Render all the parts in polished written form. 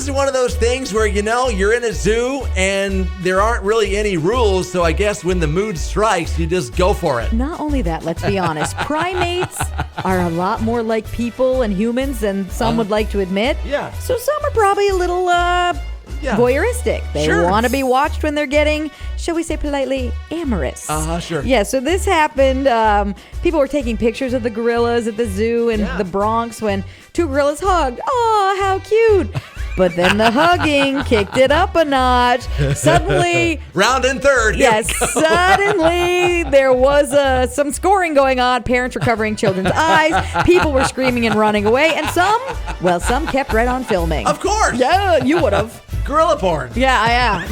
is one of those things where, you're in a zoo and there aren't really any rules. So I guess when the mood strikes, you just go for it. Not only that, let's be honest. Primates are a lot more like people and humans than some would like to admit. Yeah. So some are probably a little voyeuristic. They want to be watched when they're getting, shall we say politely, amorous. Sure. Yeah, so this happened. People were taking pictures of the gorillas at the zoo in the Bronx when two gorillas hugged. Oh, how cute. But then the hugging kicked it up a notch. Suddenly... round and third. Yes, suddenly there was some scoring going on. Parents were covering children's eyes. People were screaming and running away. And some kept right on filming. Of course. Yeah, you would have. Gorilla porn. Yeah.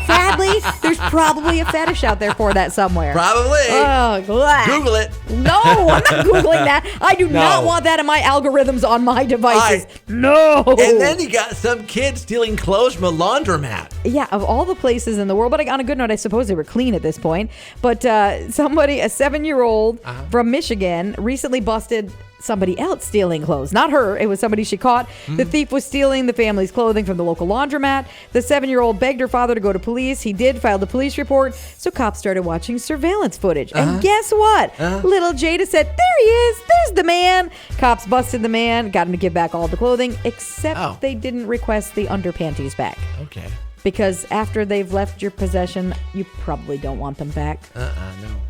Sadly, there's probably a fetish out there for that somewhere. Probably. Oh, glad. Google it. No, I'm not Googling that. I do not want that in my algorithms on my devices. No. And then you got some kid stealing clothes from a laundromat. Yeah, of all the places in the world. But on a good note, I suppose they were clean at this point. But somebody, a 7-year-old from Michigan, recently busted somebody else stealing clothes. Not her. It was somebody she caught. The thief was stealing the family's clothing from the local laundromat. The 7-year-old begged her father to go to police. He did, filed a police report. So cops started watching surveillance footage. And guess what? Little Jada said, there he is. There's the man. Cops busted the man, got him to give back all the clothing, except they didn't request the underpanties back. Okay. Because after they've left your possession, you probably don't want them back. No.